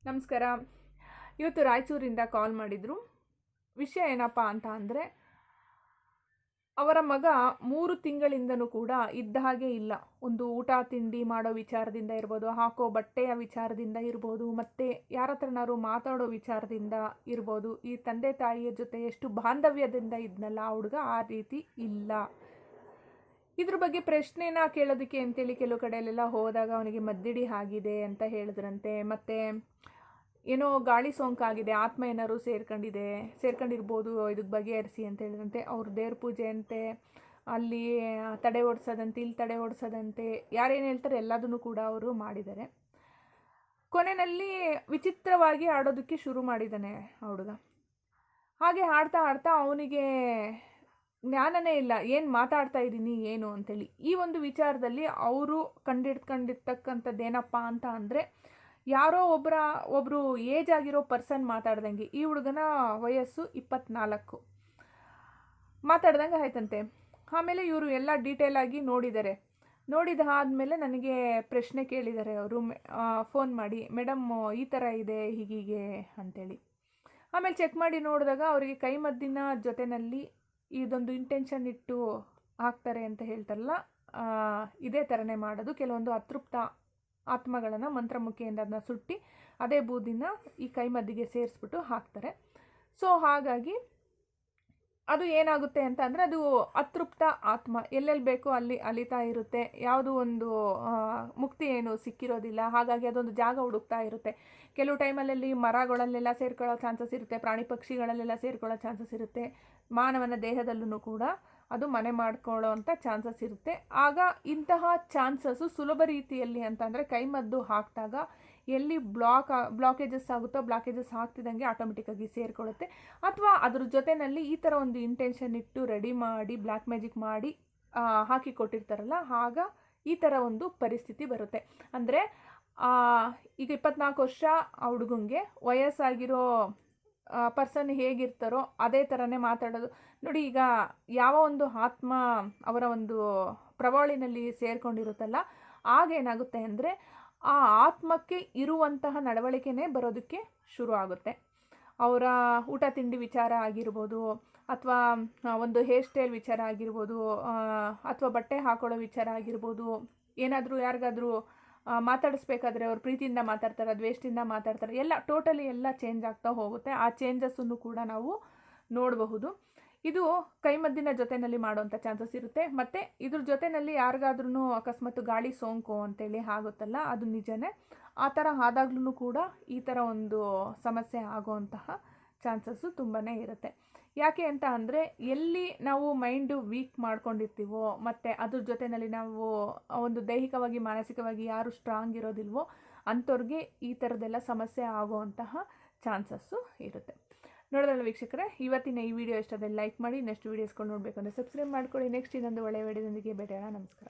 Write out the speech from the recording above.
ನಮಸ್ಕಾರ. ಇವತ್ತು ರಾಯಚೂರಿಂದ ಕಾಲ್ ಮಾಡಿದರು. ವಿಷಯ ಏನಪ್ಪ ಅಂತ ಅಂದರೆ, ಅವರ ಮಗ 3 ತಿಂಗಳಿಂದನೂ ಕೂಡ ಇದ್ದ ಹಾಗೆ ಇಲ್ಲ. ಒಂದು ಊಟ ತಿಂಡಿ ಮಾಡೋ ವಿಚಾರದಿಂದ ಇರ್ಬೋದು, ಹಾಕೋ ಬಟ್ಟೆಯ ವಿಚಾರದಿಂದ ಇರ್ಬೋದು, ಮತ್ತು ಯಾರ ಹತ್ರನಾದ್ರು ಮಾತಾಡೋ ವಿಚಾರದಿಂದ ಇರ್ಬೋದು. ಈ ತಂದೆ ತಾಯಿಯ ಜೊತೆ ಎಷ್ಟು ಬಾಂಧವ್ಯದಿಂದ ಇದ್ನಲ್ಲ ಆ ಹುಡುಗ, ಆ ರೀತಿ ಇಲ್ಲ. ಇದ್ರ ಬಗ್ಗೆ ಪ್ರಶ್ನೆನ ಕೇಳೋದಕ್ಕೆ ಅಂತೇಳಿ ಕೆಲವು ಕಡೆಯಲ್ಲೆಲ್ಲ ಹೋದಾಗ ಅವನಿಗೆ ಮದ್ದಿಡಿ ಆಗಿದೆ ಅಂತ ಹೇಳಿದ್ರಂತೆ. ಮತ್ತು ಏನೋ ಗಾಳಿ ಸೋಂಕಾಗಿದೆ, ಆತ್ಮ ಏನಾದ್ರು ಸೇರ್ಕೊಂಡಿರ್ಬೋದು, ಇದಕ್ಕೆ ಬಗೆಹರಿಸಿ ಅಂತ ಹೇಳಿದ್ರಂತೆ. ಅವ್ರ ದೇವ್ರ ಪೂಜೆ ಅಂತೆ, ಅಲ್ಲಿ ತಡೆ ಓಡಿಸೋದಂತೆ, ಇಲ್ಲಿ ತಡೆ ಓಡಿಸೋದಂತೆ, ಯಾರೇನು ಹೇಳ್ತಾರೆ ಎಲ್ಲದನ್ನು ಕೂಡ ಅವರು ಮಾಡಿದ್ದಾರೆ. ಕೊನೆಯಲ್ಲಿ ವಿಚಿತ್ರವಾಗಿ ಆಡೋದಕ್ಕೆ ಶುರು ಮಾಡಿದ್ದಾನೆ ಆ ಹುಡುಗ. ಹಾಗೆ ಆಡ್ತಾ ಆಡ್ತಾ ಅವನಿಗೆ ಜ್ಞಾನನೇ ಇಲ್ಲ, ಏನು ಮಾತಾಡ್ತಾ ಇದ್ದೀನಿ ಏನು ಅಂತೇಳಿ. ಈ ಒಂದು ವಿಚಾರದಲ್ಲಿ ಅವರು ಕಂಡಿಡ್ಕೊಂಡಿರ್ತಕ್ಕಂಥದ್ದೇನಪ್ಪ ಅಂತ ಅಂದರೆ, ಯಾರೋ ಒಬ್ಬರು ಏಜ್ ಆಗಿರೋ ಪರ್ಸನ್ ಮಾತಾಡ್ದಂಗೆ. ಈ ಹುಡುಗನ ವಯಸ್ಸು 24 ಮಾತಾಡ್ದಂಗೆ ಆಯ್ತಂತೆ. ಆಮೇಲೆ ಇವರು ಎಲ್ಲ ಡೀಟೇಲ್ ಆಗಿ ನೋಡಿದಾದ್ಮೇಲೆ ನನಗೆ ಪ್ರಶ್ನೆ ಕೇಳಿದ್ದಾರೆ ಅವರು ಫೋನ್ ಮಾಡಿ, ಮೇಡಮ್ ಈ ಥರ ಇದೆ ಹೀಗೀಗೆ ಅಂತೇಳಿ. ಆಮೇಲೆ ಚೆಕ್ ಮಾಡಿ ನೋಡಿದಾಗ ಅವರಿಗೆ ಕೈಮದ್ದಿನ ಜೊತೆಯಲ್ಲಿ ಇದೊಂದು ಇಂಟೆನ್ಷನ್ ಇಟ್ಟು ಹಾಕ್ತಾರೆ ಅಂತ ಹೇಳ್ತಾರಲ್ಲ, ಇದೇ ಥರನೇ ಮಾಡೋದು. ಕೆಲವೊಂದು ಅತೃಪ್ತ ಆತ್ಮಗಳನ್ನು ಮಂತ್ರಮುಖಿಯಿಂದ ಅದನ್ನ ಸುಟ್ಟಿ ಅದೇ ಬೂದಿನ ಈ ಕೈಮದ್ದಿಗೆ ಸೇರಿಸ್ಬಿಟ್ಟು ಹಾಕ್ತಾರೆ. ಸೊ ಹಾಗಾಗಿ ಅದು ಏನಾಗುತ್ತೆ ಅಂತ ಅಂದರೆ, ಅದು ಅತೃಪ್ತ ಆತ್ಮ ಎಲ್ಲೆಲ್ಲಿ ಬೇಕೋ ಅಲ್ಲಿ ಅಲಿತಾ ಇರುತ್ತೆ. ಯಾವುದೋ ಒಂದು ಮುಕ್ತಿ ಏನು ಸಿಕ್ಕಿರೋದಿಲ್ಲ. ಹಾಗಾಗಿ ಅದೊಂದು ಜಾಗ ಹುಡುಕ್ತಾ ಇರುತ್ತೆ. ಕೆಲವು ಟೈಮಲ್ಲಿ ಮರಗಳಲ್ಲೆಲ್ಲ ಸೇರ್ಕೊಳ್ಳೋ ಚಾನ್ಸಸ್ ಇರುತ್ತೆ, ಪ್ರಾಣಿ ಪಕ್ಷಿಗಳಲ್ಲೆಲ್ಲ ಸೇರ್ಕೊಳ್ಳೋ ಚಾನ್ಸಸ್ ಇರುತ್ತೆ, ಮಾನವನ ದೇಹದಲ್ಲೂ ಕೂಡ ಅದು ಮನೆ ಮಾಡ್ಕೊಳ್ಳೋ ಅಂಥ ಚಾನ್ಸಸ್ ಇರುತ್ತೆ. ಆಗ ಇಂತಹ ಚಾನ್ಸಸ್ಸು ಸುಲಭ ರೀತಿಯಲ್ಲಿ ಅಂತಂದರೆ ಕೈಮದ್ದು ಹಾಕಿದಾಗ ಎಲ್ಲಿ ಬ್ಲಾಕೇಜಸ್ ಆಗುತ್ತೋ ಬ್ಲಾಕೇಜಸ್ ಆಗ್ತಿದ್ದಂಗೆ ಆಟೋಮೆಟಿಕ್ಕಾಗಿ ಸೇರಿಕೊಳ್ಳುತ್ತೆ. ಅಥವಾ ಅದ್ರ ಜೊತೆಯಲ್ಲಿ ಈ ಥರ ಒಂದು ಇಂಟೆನ್ಷನ್ ಇಟ್ಟು ರೆಡಿ ಮಾಡಿ ಬ್ಲ್ಯಾಕ್ ಮ್ಯಾಜಿಕ್ ಮಾಡಿ ಹಾಕಿ ಕೊಟ್ಟಿರ್ತಾರಲ್ಲ, ಆಗ ಈ ಥರ ಒಂದು ಪರಿಸ್ಥಿತಿ ಬರುತ್ತೆ. ಅಂದರೆ ಈಗ 24 ವರ್ಷ ಆ ಹುಡುಗಂಗೆ, ವಯಸ್ಸಾಗಿರೋ ಪರ್ಸನ್ ಹೇಗಿರ್ತಾರೋ ಅದೇ ಥರನೇ ಮಾತಾಡೋದು. ನೋಡಿ, ಈಗ ಯಾವ ಒಂದು ಆತ್ಮ ಅವರ ಒಂದು ಪ್ರವಾಳಿನಲ್ಲಿ ಸೇರ್ಕೊಂಡಿರುತ್ತಲ್ಲ, ಆಗೇನಾಗುತ್ತೆ ಅಂದರೆ ಆ ಆತ್ಮಕ್ಕೆ ಇರುವಂತಹ ನಡವಳಿಕೆನೇ ಬರೋದಕ್ಕೆ ಶುರು ಆಗುತ್ತೆ. ಅವರ ಊಟ ತಿಂಡಿ ವಿಚಾರ ಆಗಿರ್ಬೋದು, ಅಥವಾ ಒಂದು ಹೇರ್ ಸ್ಟೈಲ್ ವಿಚಾರ ಆಗಿರ್ಬೋದು, ಅಥವಾ ಬಟ್ಟೆ ಹಾಕೊಳ್ಳೋ ವಿಚಾರ ಆಗಿರ್ಬೋದು, ಏನಾದರೂ ಯಾರಿಗಾದರೂ ಮಾತಾಡಿಸ್ಬೇಕಾದ್ರೆ ಅವ್ರು ಪ್ರೀತಿಯಿಂದ ಮಾತಾಡ್ತಾರೆ, ದ್ವೇಷದಿಂದ ಮಾತಾಡ್ತಾರೆ, ಎಲ್ಲ ಟೋಟಲಿ ಎಲ್ಲ ಚೇಂಜ್ ಆಗ್ತಾ ಹೋಗುತ್ತೆ. ಆ ಚೇಂಜಸ್ಸನ್ನು ಕೂಡ ನಾವು ನೋಡಬಹುದು. ಇದು ಕೈಮದ್ದಿನ ಜೊತೆಯಲ್ಲಿ ಮಾಡೋವಂಥ ಚಾನ್ಸಸ್ ಇರುತ್ತೆ. ಮತ್ತು ಇದ್ರ ಜೊತೆಯಲ್ಲಿ ಯಾರಿಗಾದ್ರೂ ಅಕಸ್ಮಾತ್ ಗಾಳಿ ಸೋಂಕು ಅಂತೇಳಿ ಆಗುತ್ತಲ್ಲ, ಅದು ನಿಜನೇ. ಆ ಥರ ಆದಾಗ್ಲೂ ಕೂಡ ಈ ಥರ ಒಂದು ಸಮಸ್ಯೆ ಆಗೋವಂತಹ ಚಾನ್ಸಸ್ಸು ತುಂಬಾ ಇರುತ್ತೆ. ಯಾಕೆ ಅಂತ ಅಂದರೆ, ಎಲ್ಲಿ ನಾವು ಮೈಂಡು ವೀಕ್ ಮಾಡ್ಕೊಂಡಿರ್ತೀವೋ ಮತ್ತು ಅದ್ರ ಜೊತೆಯಲ್ಲಿ ನಾವು ಒಂದು ದೈಹಿಕವಾಗಿ ಮಾನಸಿಕವಾಗಿ ಯಾರು ಸ್ಟ್ರಾಂಗ್ ಇರೋದಿಲ್ವೋ ಅಂಥವ್ರಿಗೆ ಈ ಥರದ್ದೆಲ್ಲ ಸಮಸ್ಯೆ ಆಗೋವಂತಹ ಚಾನ್ಸಸ್ಸು ಇರುತ್ತೆ. ನೋಡೋದಲ್ಲ ವೀಕ್ಷಕರೇ, ಇವತ್ತಿನ ಈ ವಿಡಿಯೋ ಇಷ್ಟದಲ್ಲಿ ಲೈಕ್ ಮಾಡಿ. ನೆಕ್ಸ್ಟ್ ವೀಡಿಯೋಸ್ಕೊಂಡು ನೋಡಬೇಕು ಅಂದರೆ ಸಬ್ಸ್ಕ್ರೈಬ್ ಮಾಡ್ಕೊಳ್ಳಿ. ನೆಕ್ಸ್ಟ್ ಇನ್ನೊಂದು ಒಳ್ಳೆಯ ವಿಡಿಯೋದೊಂದಿಗೆ ಭೇಟಿಯಾಗೋಣ. ನಮಸ್ಕಾರ.